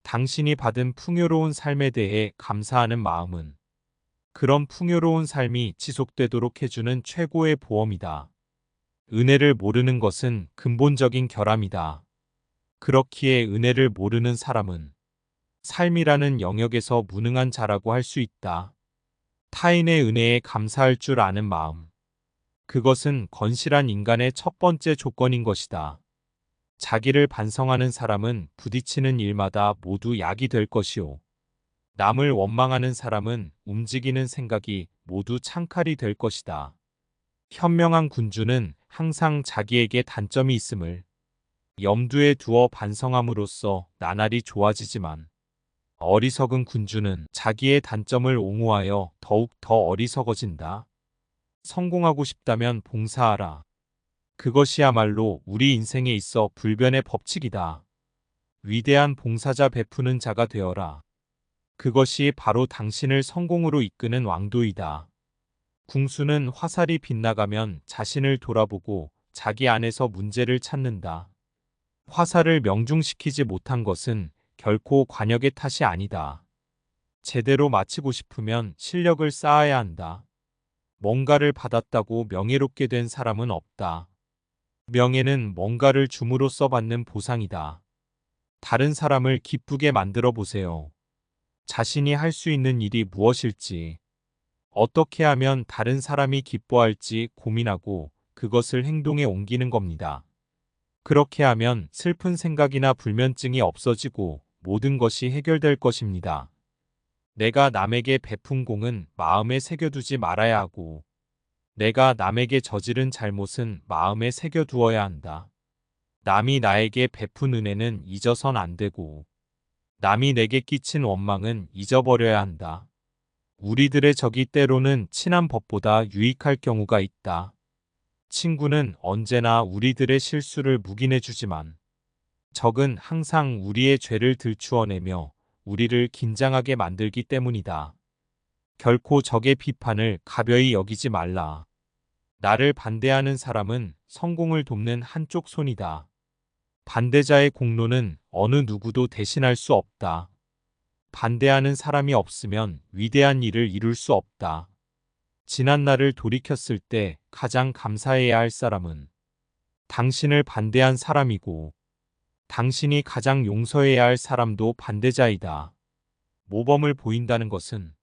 당신이 받은 풍요로운 삶에 대해 감사하는 마음은 그런 풍요로운 삶이 지속되도록 해주는 최고의 보험이다. 은혜를 모르는 것은 근본적인 결함이다. 그렇기에 은혜를 모르는 사람은 삶이라는 영역에서 무능한 자라고 할 수 있다. 타인의 은혜에 감사할 줄 아는 마음. 그것은 건실한 인간의 첫 번째 조건인 것이다. 자기를 반성하는 사람은 부딪히는 일마다 모두 약이 될 것이요. 남을 원망하는 사람은 움직이는 생각이 모두 창칼이 될 것이다. 현명한 군주는 항상 자기에게 단점이 있음을 염두에 두어 반성함으로써 나날이 좋아지지만 어리석은 군주는 자기의 단점을 옹호하여 더욱 더 어리석어진다. 성공하고 싶다면 봉사하라. 그것이야말로 우리 인생에 있어 불변의 법칙이다. 위대한 봉사자 베푸는 자가 되어라. 그것이 바로 당신을 성공으로 이끄는 왕도이다. 궁수는 화살이 빗나가면 자신을 돌아보고 자기 안에서 문제를 찾는다. 화살을 명중시키지 못한 것은 결코 관역의 탓이 아니다. 제대로 마치고 싶으면 실력을 쌓아야 한다. 뭔가를 받았다고 명예롭게 된 사람은 없다. 명예는 뭔가를 줌으로써 받는 보상이다. 다른 사람을 기쁘게 만들어 보세요. 자신이 할 수 있는 일이 무엇일지, 어떻게 하면 다른 사람이 기뻐할지 고민하고 그것을 행동에 옮기는 겁니다. 그렇게 하면 슬픈 생각이나 불면증이 없어지고 모든 것이 해결될 것입니다. 내가 남에게 베푼 공은 마음에 새겨두지 말아야 하고, 내가 남에게 저지른 잘못은 마음에 새겨두어야 한다. 남이 나에게 베푼 은혜는 잊어선 안 되고, 남이 내게 끼친 원망은 잊어버려야 한다. 우리들의 적이 때로는 친한 법보다 유익할 경우가 있다. 친구는 언제나 우리들의 실수를 묵인해주지만 적은 항상 우리의 죄를 들추어내며 우리를 긴장하게 만들기 때문이다. 결코 적의 비판을 가벼이 여기지 말라. 나를 반대하는 사람은 성공을 돕는 한쪽 손이다. 반대자의 공로는 어느 누구도 대신할 수 없다. 반대하는 사람이 없으면 위대한 일을 이룰 수 없다. 지난 날을 돌이켰을 때 가장 감사해야 할 사람은 당신을 반대한 사람이고, 당신이 가장 용서해야 할 사람도 반대자이다. 모범을 보인다는 것은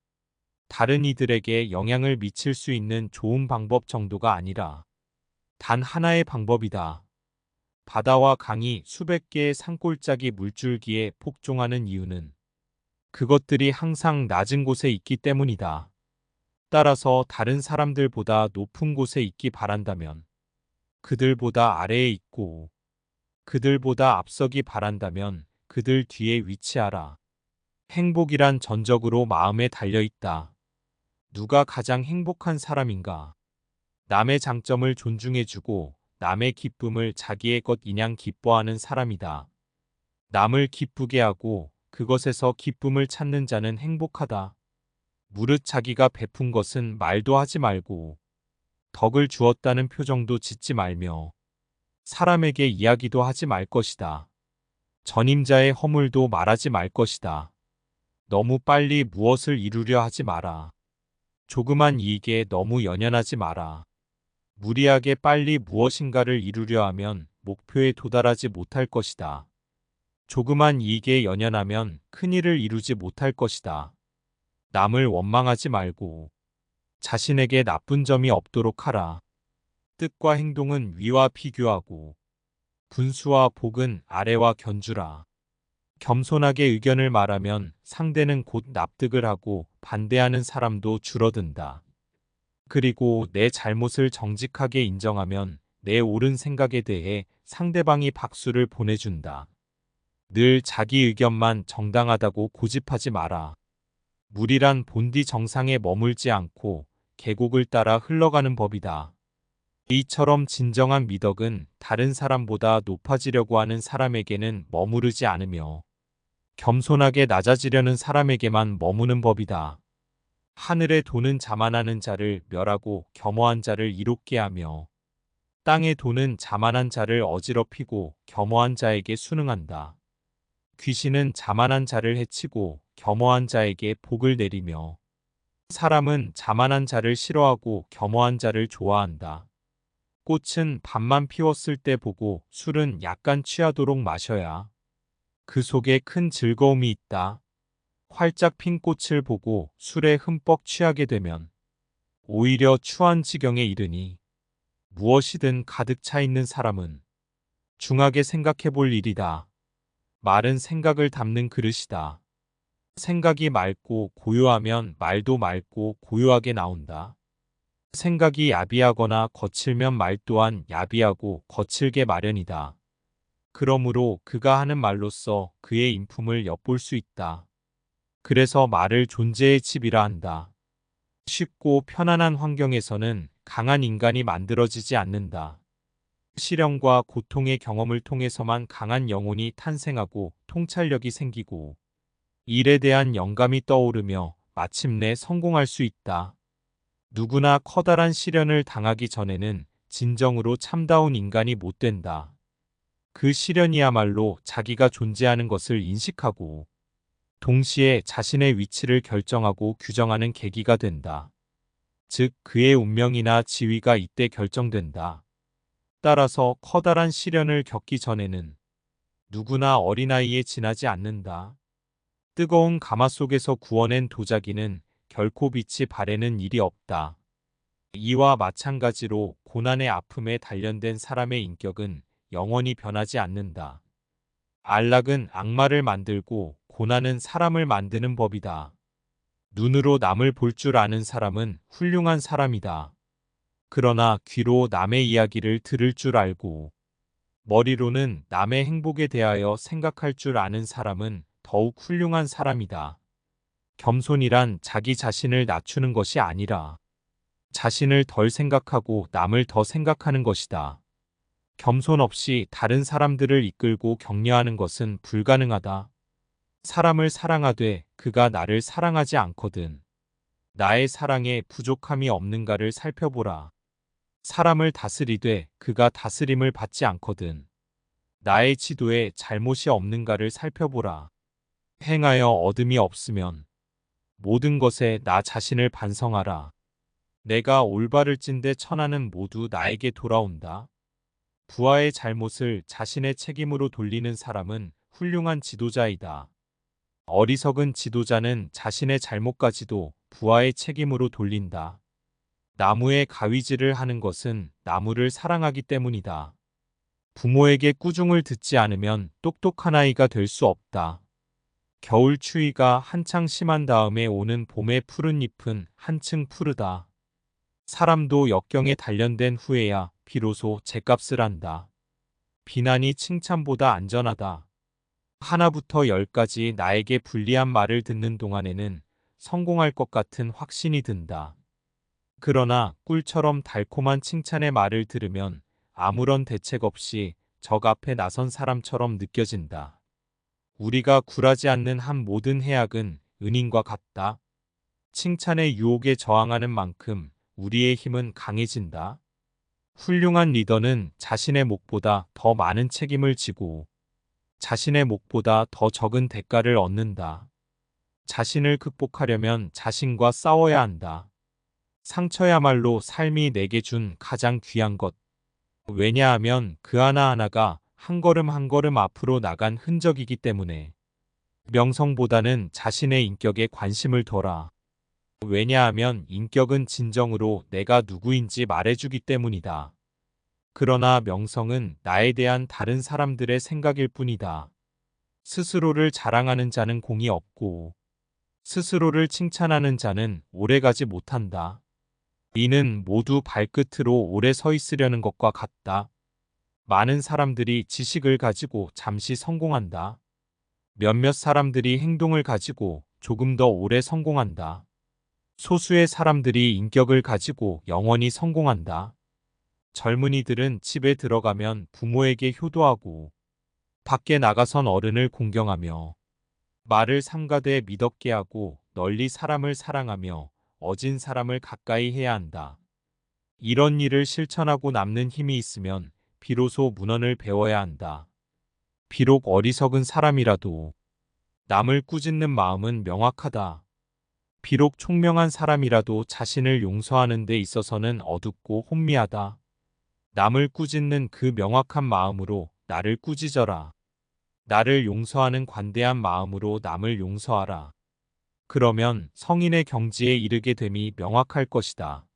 다른 이들에게 영향을 미칠 수 있는 좋은 방법 정도가 아니라 단 하나의 방법이다. 바다와 강이 수백 개의 산골짜기 물줄기에 복종하는 이유는 그것들이 항상 낮은 곳에 있기 때문이다. 따라서 다른 사람들보다 높은 곳에 있기 바란다면 그들보다 아래에 있고, 그들보다 앞서기 바란다면 그들 뒤에 위치하라. 행복이란 전적으로 마음에 달려있다. 누가 가장 행복한 사람인가? 남의 장점을 존중해주고 남의 기쁨을 자기의 것 이냥 기뻐하는 사람이다. 남을 기쁘게 하고 그것에서 기쁨을 찾는 자는 행복하다. 무릇 자기가 베푼 것은 말도 하지 말고 덕을 주었다는 표정도 짓지 말며 사람에게 이야기도 하지 말 것이다. 전임자의 허물도 말하지 말 것이다. 너무 빨리 무엇을 이루려 하지 마라. 조그만 이익에 너무 연연하지 마라. 무리하게 빨리 무엇인가를 이루려 하면 목표에 도달하지 못할 것이다. 조그만 이익에 연연하면 큰일을 이루지 못할 것이다. 남을 원망하지 말고 자신에게 나쁜 점이 없도록 하라. 뜻과 행동은 위와 비교하고 분수와 복은 아래와 견주라. 겸손하게 의견을 말하면 상대는 곧 납득을 하고 반대하는 사람도 줄어든다. 그리고 내 잘못을 정직하게 인정하면 내 옳은 생각에 대해 상대방이 박수를 보내준다. 늘 자기 의견만 정당하다고 고집하지 마라. 물이란 본디 정상에 머물지 않고 계곡을 따라 흘러가는 법이다. 이처럼 진정한 미덕은 다른 사람보다 높아지려고 하는 사람에게는 머무르지 않으며 겸손하게 낮아지려는 사람에게만 머무는 법이다. 하늘에 도는 자만하는 자를 멸하고 겸허한 자를 이롭게 하며 땅에 도는 자만한 자를 어지럽히고 겸허한 자에게 순응한다. 귀신은 자만한 자를 해치고 겸허한 자에게 복을 내리며 사람은 자만한 자를 싫어하고 겸허한 자를 좋아한다. 꽃은 밤만 피웠을 때 보고 술은 약간 취하도록 마셔야 그 속에 큰 즐거움이 있다. 활짝 핀 꽃을 보고 술에 흠뻑 취하게 되면 오히려 추한 지경에 이르니 무엇이든 가득 차 있는 사람은 중하게 생각해 볼 일이다. 말은 생각을 담는 그릇이다. 생각이 맑고 고요하면 말도 맑고 고요하게 나온다. 생각이 야비하거나 거칠면 말 또한 야비하고 거칠게 마련이다. 그러므로 그가 하는 말로써 그의 인품을 엿볼 수 있다. 그래서 말을 존재의 칩이라 한다. 쉽고 편안한 환경에서는 강한 인간이 만들어지지 않는다. 시련과 고통의 경험을 통해서만 강한 영혼이 탄생하고 통찰력이 생기고 일에 대한 영감이 떠오르며 마침내 성공할 수 있다. 누구나 커다란 시련을 당하기 전에는 진정으로 참다운 인간이 못 된다. 그 시련이야말로 자기가 존재하는 것을 인식하고 동시에 자신의 위치를 결정하고 규정하는 계기가 된다. 즉, 그의 운명이나 지위가 이때 결정된다. 따라서 커다란 시련을 겪기 전에는 누구나 어린아이에 지나지 않는다. 뜨거운 가마 속에서 구워낸 도자기는 결코 빛이 바래는 일이 없다. 이와 마찬가지로 고난의 아픔에 단련된 사람의 인격은 영원히 변하지 않는다. 안락은 악마를 만들고 고난은 사람을 만드는 법이다. 눈으로 남을 볼 줄 아는 사람은 훌륭한 사람이다. 그러나 귀로 남의 이야기를 들을 줄 알고 머리로는 남의 행복에 대하여 생각할 줄 아는 사람은 더욱 훌륭한 사람이다. 겸손이란 자기 자신을 낮추는 것이 아니라 자신을 덜 생각하고 남을 더 생각하는 것이다. 겸손 없이 다른 사람들을 이끌고 격려하는 것은 불가능하다. 사람을 사랑하되 그가 나를 사랑하지 않거든. 나의 사랑에 부족함이 없는가를 살펴보라. 사람을 다스리되 그가 다스림을 받지 않거든. 나의 지도에 잘못이 없는가를 살펴보라. 행하여 얻음이 없으면 모든 것에 나 자신을 반성하라. 내가 올바를진대 천하는 모두 나에게 돌아온다. 부하의 잘못을 자신의 책임으로 돌리는 사람은 훌륭한 지도자이다. 어리석은 지도자는 자신의 잘못까지도 부하의 책임으로 돌린다. 나무에 가위질을 하는 것은 나무를 사랑하기 때문이다. 부모에게 꾸중을 듣지 않으면 똑똑한 아이가 될 수 없다. 겨울 추위가 한창 심한 다음에 오는 봄의 푸른 잎은 한층 푸르다. 사람도 역경에 단련된 후에야 비로소 죗값을 한다. 비난이 칭찬보다 안전하다. 하나부터 열까지 나에게 불리한 말을 듣는 동안에는 성공할 것 같은 확신이 든다. 그러나 꿀처럼 달콤한 칭찬의 말을 들으면 아무런 대책 없이 적 앞에 나선 사람처럼 느껴진다. 우리가 굴하지 않는 한 모든 해악은 은인과 같다. 칭찬의 유혹에 저항하는 만큼 우리의 힘은 강해진다. 훌륭한 리더는 자신의 몫보다 더 많은 책임을 지고 자신의 몫보다 더 적은 대가를 얻는다. 자신을 극복하려면 자신과 싸워야 한다. 상처야말로 삶이 내게 준 가장 귀한 것. 왜냐하면 그 하나하나가 한 걸음 한 걸음 앞으로 나간 흔적이기 때문에. 명성보다는 자신의 인격에 관심을 둬라. 왜냐하면 인격은 진정으로 내가 누구인지 말해주기 때문이다. 그러나 명성은 나에 대한 다른 사람들의 생각일 뿐이다. 스스로를 자랑하는 자는 공이 없고 스스로를 칭찬하는 자는 오래가지 못한다. 이는 모두 발끝으로 오래 서 있으려는 것과 같다. 많은 사람들이 지식을 가지고 잠시 성공한다. 몇몇 사람들이 행동을 가지고 조금 더 오래 성공한다. 소수의 사람들이 인격을 가지고 영원히 성공한다. 젊은이들은 집에 들어가면 부모에게 효도하고 밖에 나가선 어른을 공경하며 말을 삼가되 미덥게 하고 널리 사람을 사랑하며 어진 사람을 가까이 해야 한다. 이런 일을 실천하고 남는 힘이 있으면 비로소 문헌을 배워야 한다. 비록 어리석은 사람이라도 남을 꾸짖는 마음은 명확하다. 비록 총명한 사람이라도 자신을 용서하는 데 있어서는 어둡고 혼미하다. 남을 꾸짖는 그 명확한 마음으로 나를 꾸짖어라. 나를 용서하는 관대한 마음으로 남을 용서하라. 그러면 성인의 경지에 이르게 됨이 명확할 것이다.